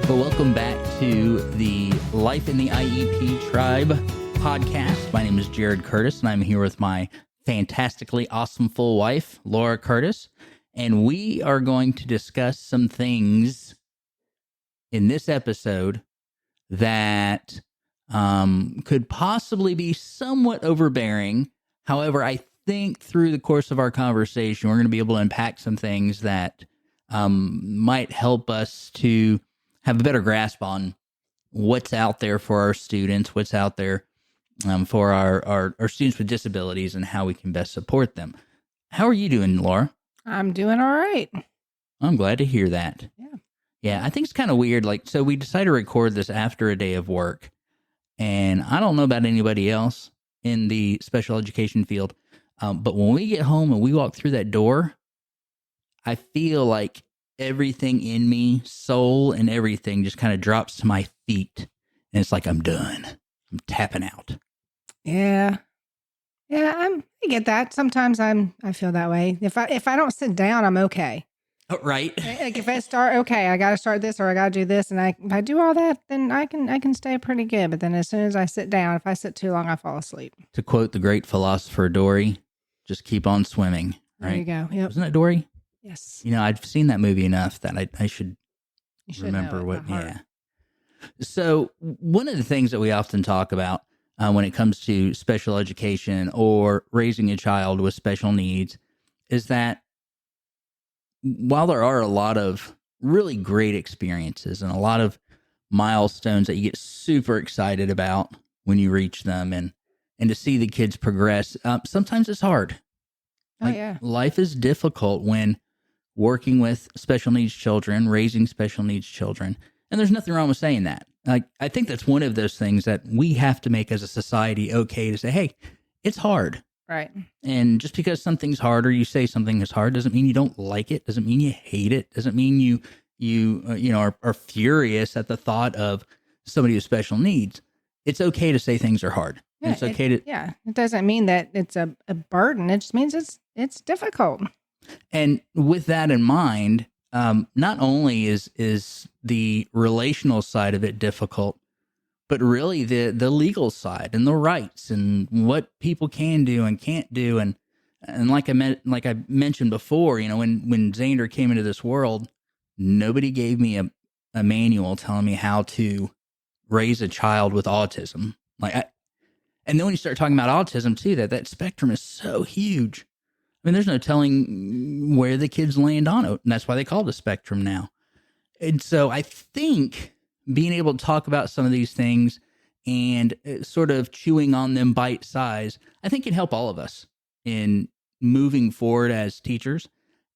Well, welcome back to the Life in the IEP Tribe podcast. My name is Jared Curtis, and I'm here with my fantastically awesome full wife, Laura Curtis. And we are going to discuss some things in this episode that could possibly be somewhat overbearing. However, I think through the course of our conversation, we're going to be able to unpack some things that might help us to have a better grasp on what's out there for our students, what's out there for our students with disabilities, and how we can best support them. How are you doing, Laura? I'm doing all right. I'm glad to hear that. Yeah, I think it's kind of weird. So we decided to record this after a day of work, and I don't know about anybody else in the special education field, but when we get home and we walk through that door, I feel like everything in me, soul and everything, just kind of drops to my feet, and it's like I'm done. I'm tapping out. Yeah, I get that. Sometimes I feel that way. If I don't sit down, I'm okay. Oh, right. Like if I start, okay, I got to start this or I got to do this, and if I do all that, then I can stay pretty good. But then as soon as I sit down, if I sit too long, I fall asleep. To quote the great philosopher Dory, just keep on swimming. Right? There you go. Yep. Wasn't that Dory? Yes. You know, I've seen that movie enough that I should remember what. Yeah. So one of the things that we often talk about when it comes to special education or raising a child with special needs is that while there are a lot of really great experiences and a lot of milestones that you get super excited about when you reach them and to see the kids progress, sometimes it's hard. Life is difficult when working with special needs children, raising special needs children. And there's nothing wrong with saying that. I think that's one of those things that we have to make as a society okay to say, hey, it's hard. Right. And just because something's hard or you say something is hard doesn't mean you don't like it, doesn't mean you hate it, doesn't mean you are furious at the thought of somebody with special needs. It's okay to say things are hard. Yeah, it's okay to it doesn't mean that it's a burden. It just means it's difficult. And with that in mind, not only is the relational side of it difficult, but really the legal side and the rights and what people can do and can't do. And like I mentioned before, when Xander came into this world, nobody gave me a manual telling me how to raise a child with autism. And then when you start talking about autism too, that spectrum is so huge. I mean, there's no telling where the kids land on it. And that's why they call it a spectrum now. And so I think being able to talk about some of these things and sort of chewing on them bite size, I think can help all of us in moving forward as teachers,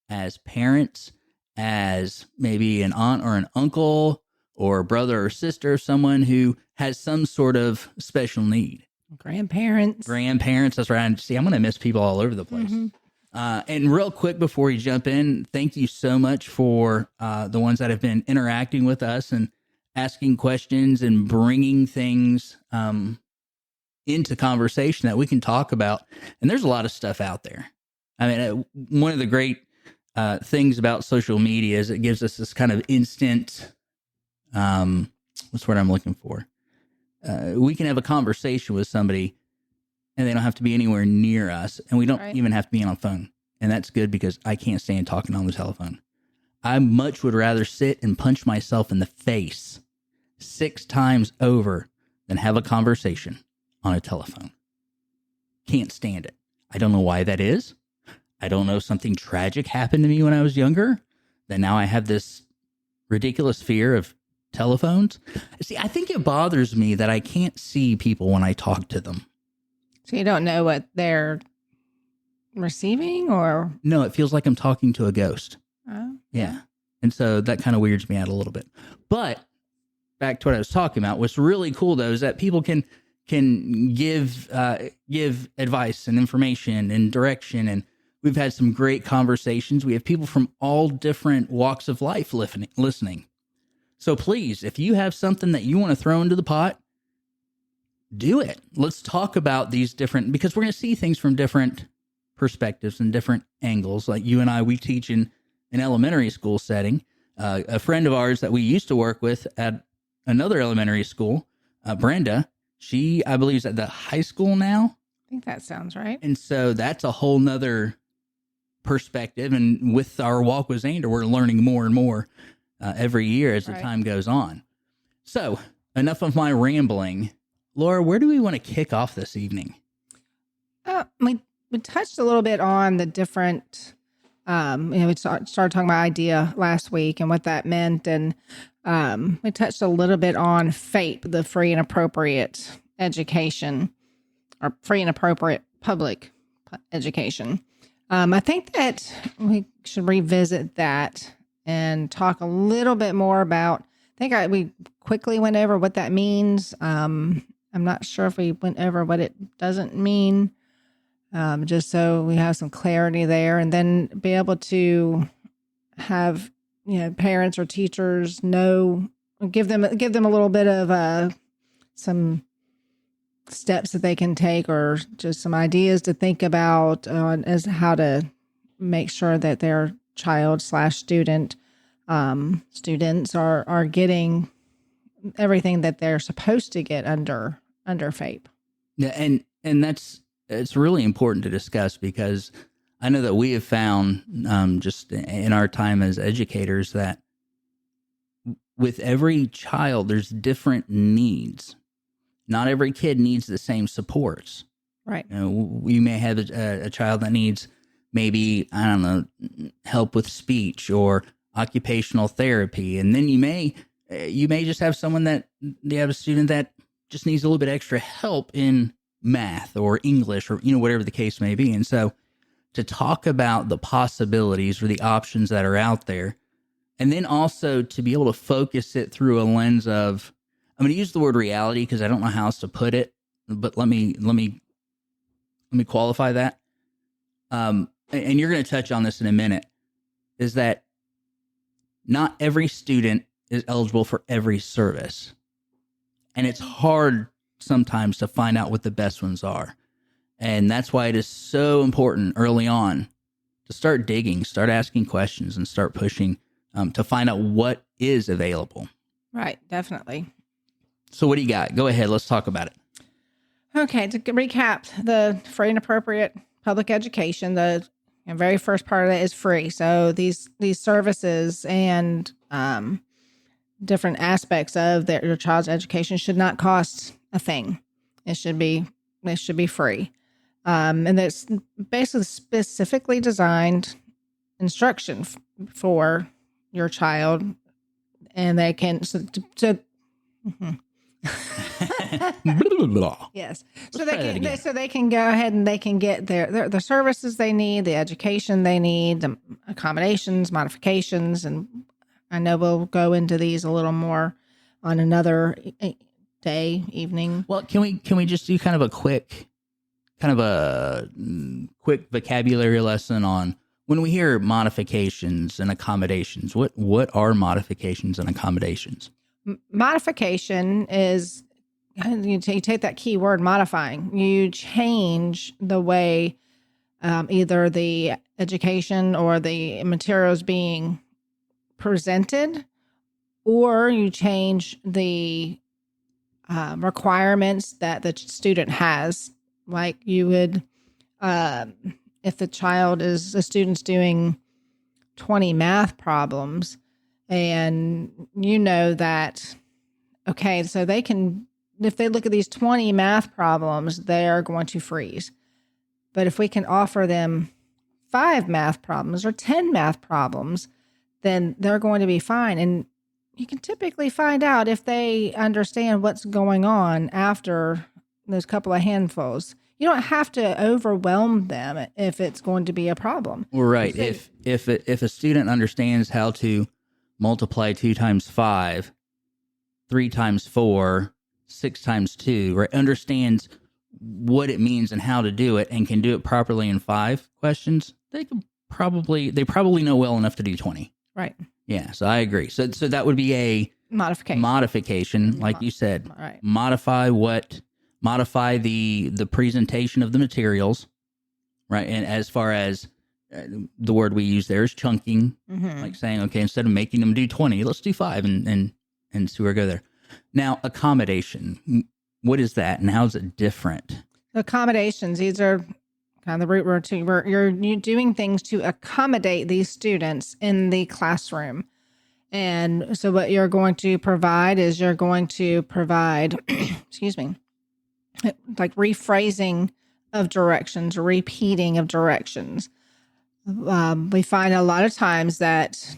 as parents, as maybe an aunt or an uncle or a brother or sister of someone who has some sort of special need. Grandparents, that's right. See, I'm going to miss people all over the place. Mm-hmm. And real quick before you jump in, thank you so much for the ones that have been interacting with us and asking questions and bringing things into conversation that we can talk about. And there's a lot of stuff out there. I mean, one of the great things about social media is it gives us this kind of instant, what's the word I'm looking for? We can have a conversation with somebody and they don't have to be anywhere near us. And we don't even have to be on a phone. And that's good because I can't stand talking on the telephone. I much would rather sit and punch myself in the face 6 times over than have a conversation on a telephone. Can't stand it. I don't know why that is. I don't know, something tragic happened to me when I was younger, that now I have this ridiculous fear of telephones. See, I think it bothers me that I can't see people when I talk to them. So you don't know what they're receiving, or? No, it feels like I'm talking to a ghost. Oh. Yeah. And so that kind of weirds me out a little bit. But back to what I was talking about, what's really cool though is that people can give advice and information and direction, and we've had some great conversations. We have people from all different walks of life listening. So please, if you have something that you want to throw into the pot, do it. Let's talk about these different, because we're going to see things from different perspectives and different angles. Like you and I, we teach in an elementary school setting. A friend of ours that we used to work with at another elementary school, Brenda, she, I believe, is at the high school now. I think that sounds right. And so that's a whole nother perspective. And with our walk with Xander, we're learning more and more every year as the time goes on. So enough of my rambling. Laura, where do we want to kick off this evening? We touched a little bit on the different, we started talking about IDEA last week and what that meant. And we touched a little bit on FAPE, the free and appropriate education, or free and appropriate public education. I think that we should revisit that and talk a little bit more about, we quickly went over what that means. I'm not sure if we went over what it doesn't mean, just so we have some clarity there, and then be able to have, parents or teachers give them a little bit of some steps that they can take, or just some ideas to think about as how to make sure that their child/student students are getting everything that they're supposed to get under FAPE. Yeah, and it's really important to discuss, because I know that we have found just in our time as educators that with every child, there's different needs. Not every kid needs the same supports. Right. We may have a child that needs maybe, I don't know, help with speech or occupational therapy. And then you may just have a student that just needs a little bit extra help in math or English or, whatever the case may be. And so to talk about the possibilities or the options that are out there, and then also to be able to focus it through a lens of, I'm going to use the word reality because I don't know how else to put it, but let me qualify that. And you're going to touch on this in a minute, is that not every student is eligible for every service. And it's hard sometimes to find out what the best ones are. And that's why it is so important early on to start digging, start asking questions, and start pushing to find out what is available. Right, definitely. So what do you got? Go ahead. Let's talk about it. Okay, to recap, the free and appropriate public education, the very first part of it is free. So these services and different aspects of your child's education should not cost a thing. It should be free. And it's basically specifically designed instruction for your child, and they can yes. So they can go ahead and they can get the services they need, the education they need, the accommodations, modifications, and I know we'll go into these a little more on another evening. Well, can we just do kind of a quick vocabulary lesson on when we hear modifications and accommodations? What are modifications and accommodations? Modification is, you take that key word, modifying. You change the way either the education or the materials being presented, or you change the requirements that the student has. Like you would, if the student's doing 20 math problems, and that, okay, so they can, if they look at these 20 math problems, they are going to freeze. But if we can offer them 5 math problems or 10 math problems, then they're going to be fine. And you can typically find out if they understand what's going on after those couple of handfuls. You don't have to overwhelm them if it's going to be a problem. Well, right. If a student understands how to multiply 2 times 5, 3 times 4, 6 times 2, right? Understands what it means and how to do it, and can do it properly in 5 questions, they probably know well enough to do 20. Right. Yeah, so I agree. So that would be a modification, like you said. Right. Modify the presentation of the materials, right? And as far as the word we use there is chunking, like saying, okay, instead of making them do 20, let's do 5 and see where we go there. Now, accommodation, what is that and how is it different? Accommodations, these are kind of the root word too, where you're doing things to accommodate these students in the classroom. And so what you're going to provide is excuse me, like rephrasing of directions, repeating of directions. We find a lot of times that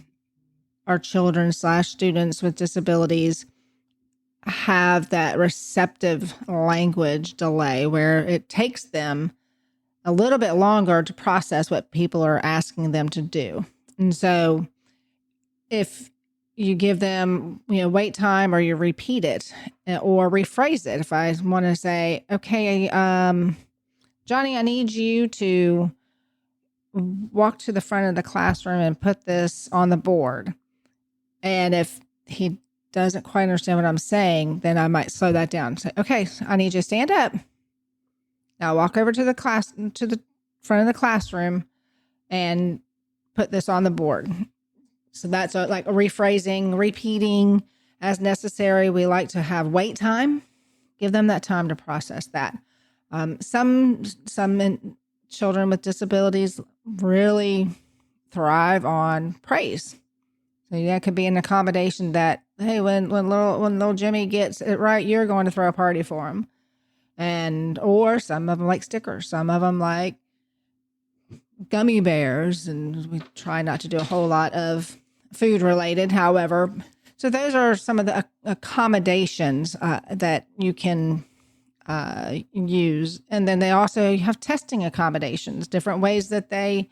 our children / students with disabilities have that receptive language delay where it takes them a little bit longer to process what people are asking them to do. And so if you give them, wait time, or you repeat it or rephrase it. If I want to say, okay, Johnny, I need you to walk to the front of the classroom and put this on the board. And if he doesn't quite understand what I'm saying, then I might slow that down and say, okay, I need you to stand up. Now walk over to the front of the classroom and put this on the board. So that's like a rephrasing, repeating as necessary. We like to have wait time, give them that time to process that. Some children with disabilities really thrive on praise. So that could be an accommodation that, hey, when little Jimmy gets it right, you're going to throw a party for him. Or some of them like stickers, some of them like gummy bears, and we try not to do a whole lot of food related. However, so those are some of the accommodations that you can use. And then they also have testing accommodations, different ways that they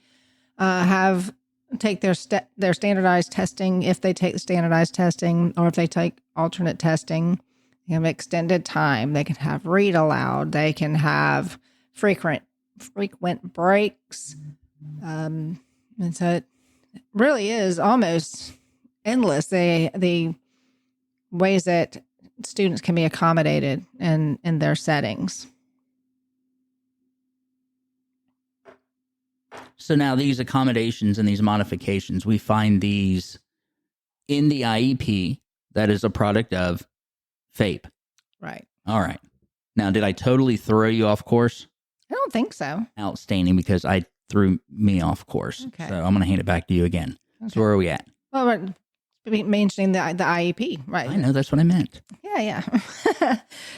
take their standardized testing, if they take the standardized testing, or if they take alternate testing. They have extended time. They can have read aloud. They can have frequent breaks. And so it really is almost endless, the ways that students can be accommodated in their settings. So now these accommodations and these modifications, we find these in the IEP that is a product of FAPE. Right. All right. Now, did I totally throw you off course? I don't think so. Outstanding, because I threw me off course. Okay. So I'm going to hand it back to you again. Okay. So where are we at? Well, we're mentioning the IEP, right? I know, that's what I meant. Yeah.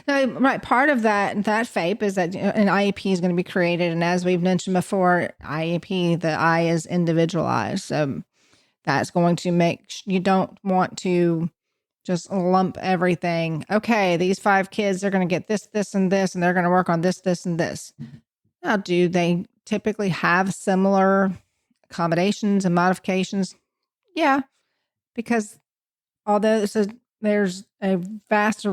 No, right. Part of that FAPE is that an IEP is going to be created. And as we've mentioned before, IEP, the I is individualized. So that's going to you don't want to just lump everything. Okay, these 5 kids, they're going to get this, this, and this, and they're going to work on this, this, and this. Now, do they typically have similar accommodations and modifications? Yeah, because although there's a vast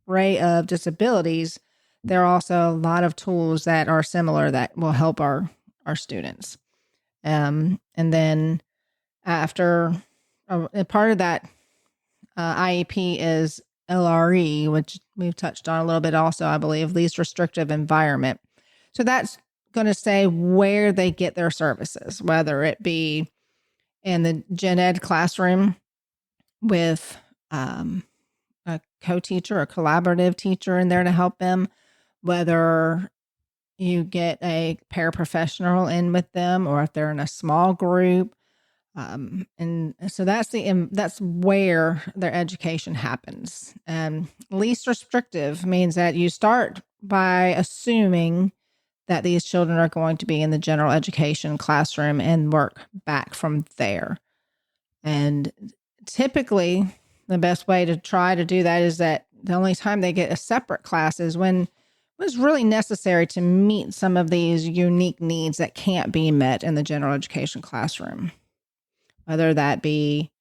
array of disabilities, there are also a lot of tools that are similar that will help our students. And then after part of that IEP is LRE, which we've touched on a little bit also, I believe, least restrictive environment. So that's going to say where they get their services, whether it be in the gen ed classroom with a co-teacher, a collaborative teacher in there to help them, whether you get a paraprofessional in with them, or if they're in a small group. And so that's where their education happens. Least restrictive means that you start by assuming that these children are going to be in the general education classroom and work back from there. And typically, the best way to try to do that is that the only time they get a separate class is when it's really necessary to meet some of these unique needs that can't be met in the general education classroom. Whether that be,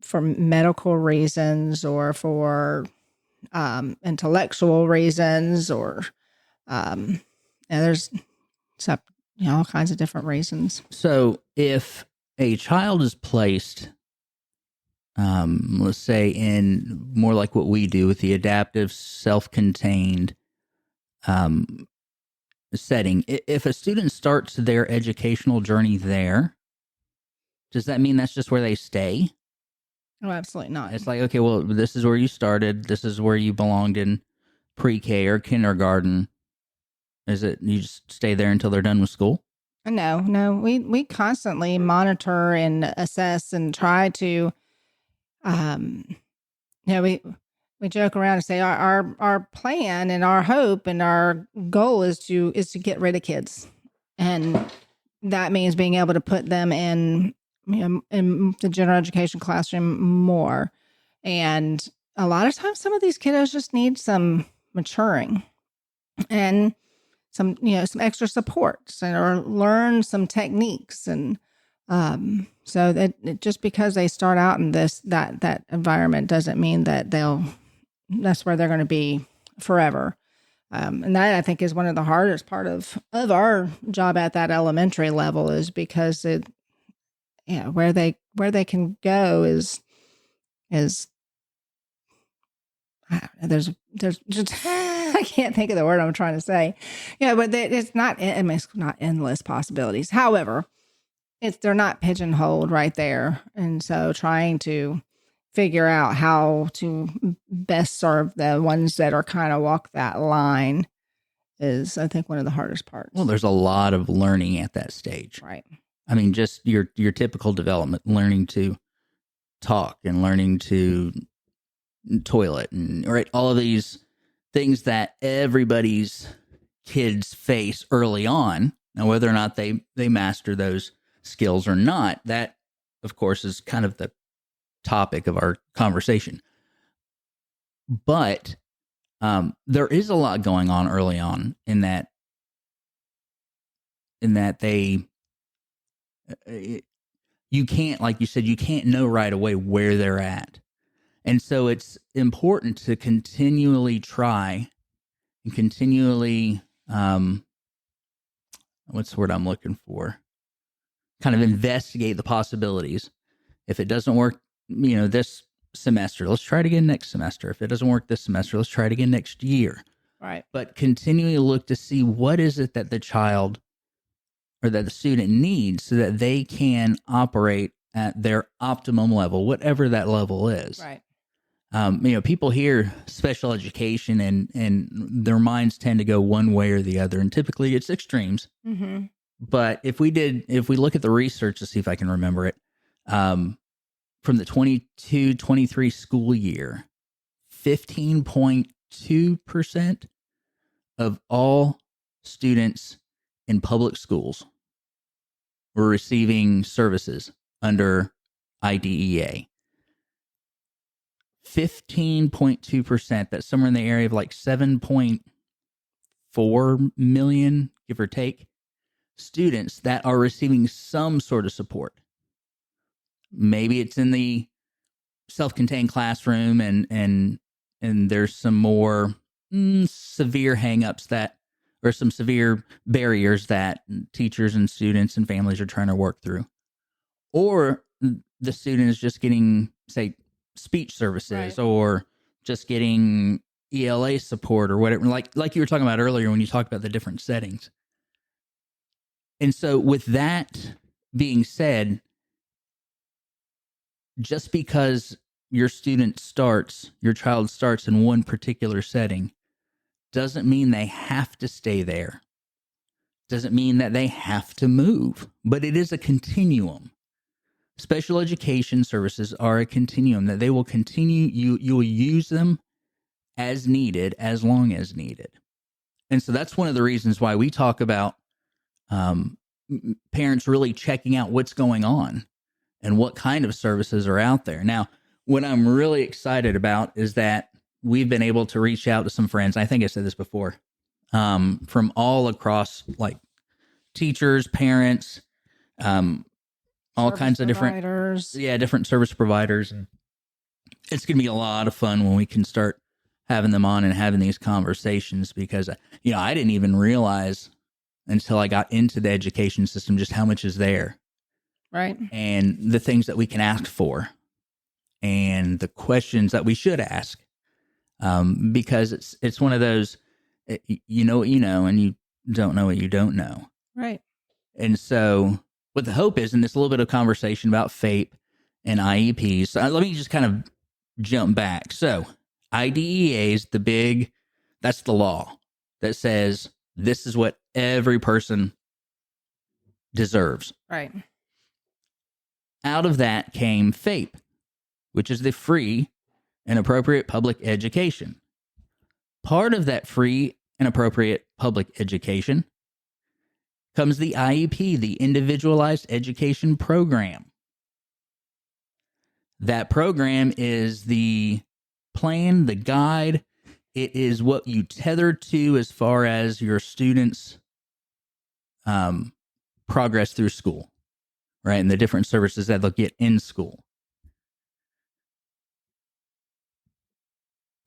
for medical reasons, or for intellectual reasons, or there's all kinds of different reasons. So if a child is placed, let's say, in more like what we do with the adaptive, self-contained setting, if a student starts their educational journey there, does that mean that's just where they stay? Oh, absolutely not. It's like, okay, well, this is where you started. This is where you belonged in pre-K or kindergarten. Is it you just stay there until they're done with school? No, we constantly monitor and assess and try to, um, we joke around and say our plan and our hope and our goal is to get rid of kids, and that means being able to put them in in the general education classroom more. And a lot of times, some of these kiddos just need some maturing and some extra supports or learn some techniques. And so that just because they start out in that environment doesn't mean that that's where they're going to be forever. And that, I think, is one of the hardest part of our job at that elementary level, is because where they can go is there's just I can't think of the word I'm trying to say. But it's not, I mean, it's not endless possibilities. However, they're not pigeonholed right there. And so trying to figure out how to best serve the ones that are kind of walk that line is, I think, one of the hardest parts. Well, there's a lot of learning at that stage. Right. I mean, just your typical development, learning to talk and learning to toilet and right, all of these things that everybody's kids face early on. Now, whether or not they master those skills or not, that, of course, is kind of the topic of our conversation. But there is a lot going on early on in that they you can't, like you said, you can't know right away where they're at. And so it's important to continually try and continually, what's the word I'm looking for? Kind of investigate the possibilities. If it doesn't work, this semester, let's try it again next semester. If it doesn't work this semester, let's try it again next year. Right. But continually look to see what is it that the child or that the student needs so that they can operate at their optimum level, whatever that level is. Right. People hear special education and their minds tend to go one way or the other. And typically it's extremes. Mm-hmm. But if we look at the research to see if I can remember it, from the 22-23 school year, 15.2% of all students in public schools were receiving services under IDEA. 15.2%, that's somewhere in the area of like 7.4 million, give or take, students that are receiving some sort of support. Maybe it's in the self-contained classroom and there's some more severe hangups that, or some severe barriers that teachers and students and families are trying to work through. Or the student is just getting, say, speech services, right, or just getting ELA support or whatever, like you were talking about earlier when you talked about the different settings. And so with that being said, just because your child starts in one particular setting doesn't mean they have to stay there. Doesn't mean that they have to move, but it is a continuum. Special education services are a continuum that they will continue. You will use them as needed, as long as needed. And so that's one of the reasons why we talk about parents really checking out what's going on and what kind of services are out there. Now, what I'm really excited about is that we've been able to reach out to some friends. I think I said this before, from all across, like teachers, parents, all kinds of different service providers. And it's going to be a lot of fun when we can start having them on and having these conversations, because, I didn't even realize until I got into the education system just how much is there. Right. And the things that we can ask for and the questions that we should ask. Because it's one of those, and don't know what you don't know. Right. And so what the hope is, and this little bit of conversation about FAPE and IEPs, so let me just kind of jump back. So IDEAs, that's the law that says this is what every person deserves. Right. Out of that came FAPE, which is the free and appropriate public education. Part of that free and appropriate public education comes the IEP, the Individualized Education Program. That program is the plan, the guide. It is what you tether to as far as your students' progress through school, right? And the different services that they'll get in school.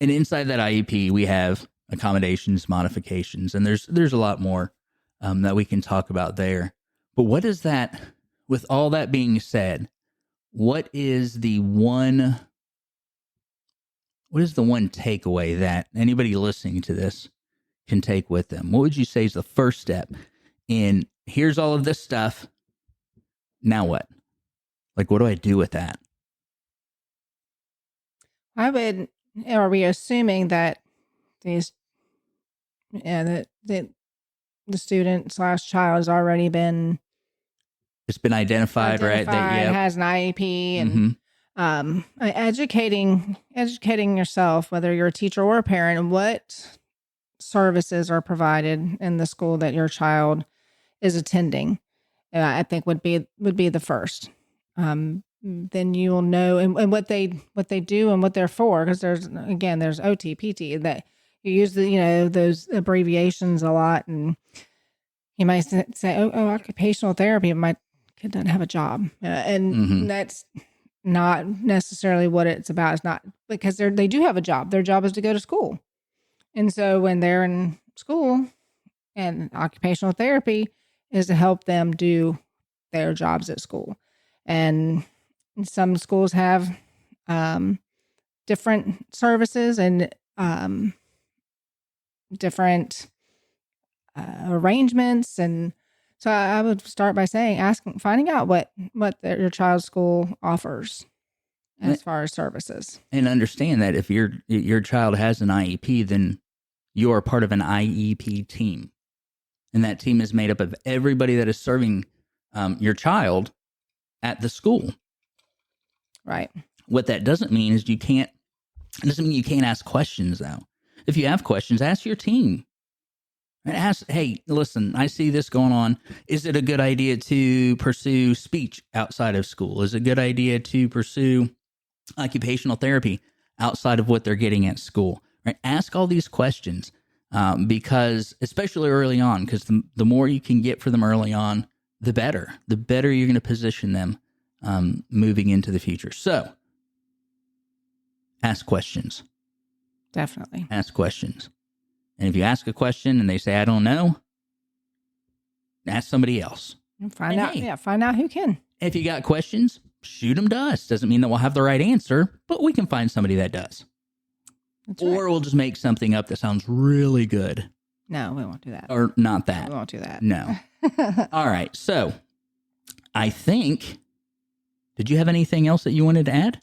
And inside that IEP, we have accommodations, modifications, and there's a lot more that we can talk about there. But what is that, with all that being said, what is the one takeaway that anybody listening to this can take with them? What would you say is the first step in, here's all of this stuff, now what? Like, what do I do with that? Are we assuming that these, that the student / child has already been, it's been identified, right? That has an IEP, and educating yourself, whether you're a teacher or a parent, and what services are provided in the school that your child is attending, I think would be the first. Then you will know and what they do and what they're for, because there's OT, PT, that you use those abbreviations a lot, and you might say, oh, occupational therapy. My kid doesn't have a job, and that's not necessarily what it's about. It's not, because they do have a job. Their job is to go to school, and so when they're in school, and occupational therapy is to help them do their jobs at school. And some schools have different services and different arrangements. And so I would start by finding out what your child's school offers as far as services. And understand that if your child has an IEP, then you are part of an IEP team. And that team is made up of everybody that is serving your child at the school. Right. What that doesn't mean is it doesn't mean you can't ask questions, though. If you have questions, ask your team. And ask, hey, listen, I see this going on. Is it a good idea to pursue speech outside of school? Is it a good idea to pursue occupational therapy outside of what they're getting at school? Right? Ask all these questions. Because especially early on, because the more you can get for them early on, the better you're going to position them moving into the future. So ask questions. Definitely. Ask questions. And if you ask a question and they say, I don't know, ask somebody else. And find out who can. If you got questions, shoot them to us. Doesn't mean that we'll have the right answer, but we can find somebody that does. That's right. Or we'll just make something up that sounds really good. No, we won't do that. Or not that. We won't do that. No. All right. So I think, did you have anything else that you wanted to add?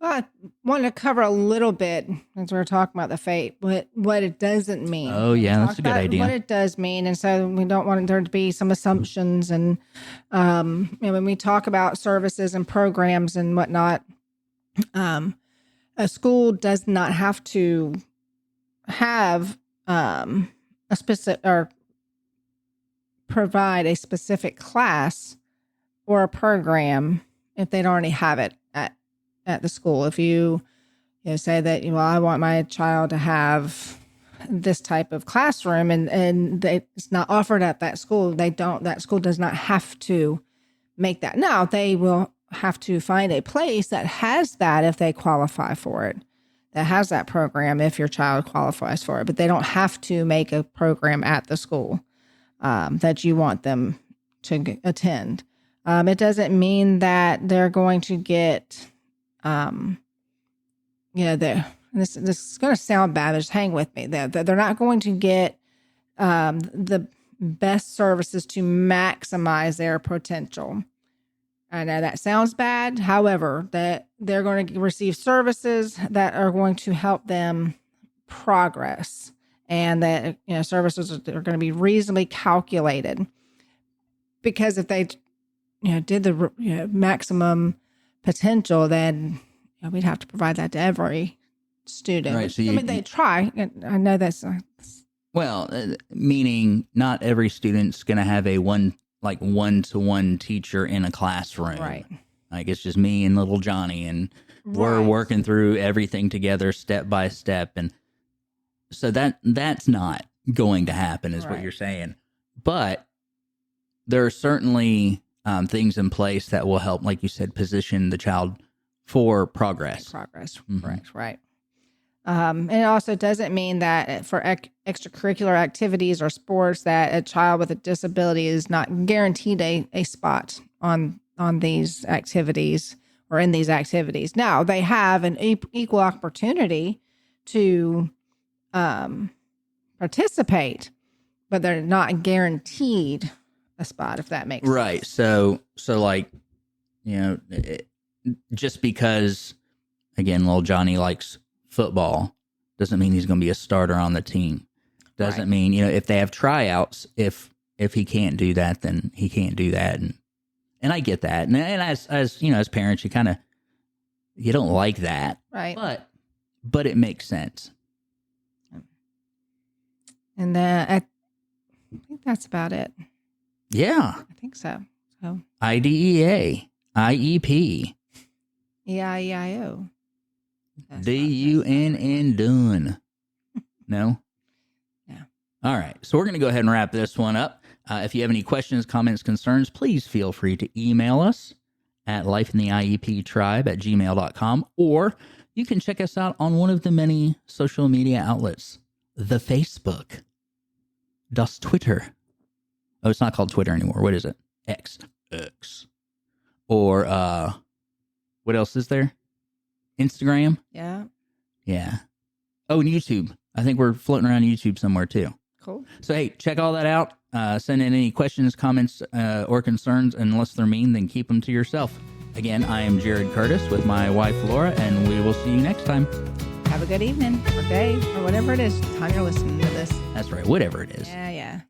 Well, I wanted to cover a little bit, as we were talking about the FAPE, what it doesn't mean. Oh, yeah, that's a good idea. What it does mean. And so we don't want there to be some assumptions. And when we talk about services and programs and whatnot, a school does not have to have a specific or provide a specific class or a program if they don't already have it at the school. If you say that, I want my child to have this type of classroom and it's not offered at that school, that school does not have to make that. Now, they will have to find a place that has that if they qualify for it, that has that program if your child qualifies for it, but they don't have to make a program at the school that you want them to attend. It doesn't mean that they're going to get, this is going to sound bad, but just hang with me. They're not going to get best services to maximize their potential. I know that sounds bad. However, that they're going to receive services that are going to help them progress, and that, services are going to be reasonably calculated. Because if they, did the maximum potential, then we'd have to provide that to every student. Right. So they try. I know that's well, meaning not every student's going to have a one-to-one teacher in a classroom. right. Like it's just me and little Johnny, and we're working through everything together step by step. And so that's not going to happen is what you're saying. But there are certainly things in place that will help, like you said, position the child for progress. Mm-hmm. Correct. Right. And it also doesn't mean that for extracurricular activities or sports that a child with a disability is not guaranteed a spot on these activities or in these activities. Now, they have an equal opportunity to participate, but they're not guaranteed a spot, if that makes sense. Right. So like, just because, again, little Johnny likes football doesn't mean he's going to be a starter on the team. Doesn't mean, if they have tryouts, if he can't do that, then he can't do that. And I get that. And as as parents, you don't like that. Right. But it makes sense. And I think that's about it. Yeah. I think so. IDEA, IEP. EIEIO. DUNN done. No? Yeah. All right. So we're going to go ahead and wrap this one up. If you have any questions, comments, concerns, please feel free to email us at lifeintheieptribe@gmail.com, or you can check us out on one of the many social media outlets, the Facebook, das Twitter. Oh, it's not called Twitter anymore. What is it? X. Or what else is there? Instagram? Yeah. Oh, and YouTube. I think we're floating around YouTube somewhere too. Cool. So, hey, check all that out. Send in any questions, comments, or concerns. And unless they're mean, then keep them to yourself. Again, I am Jared Curtis with my wife, Laura, and we will see you next time. Have a good evening or day or whatever it is time you're listening to this. That's right. Whatever it is. Yeah.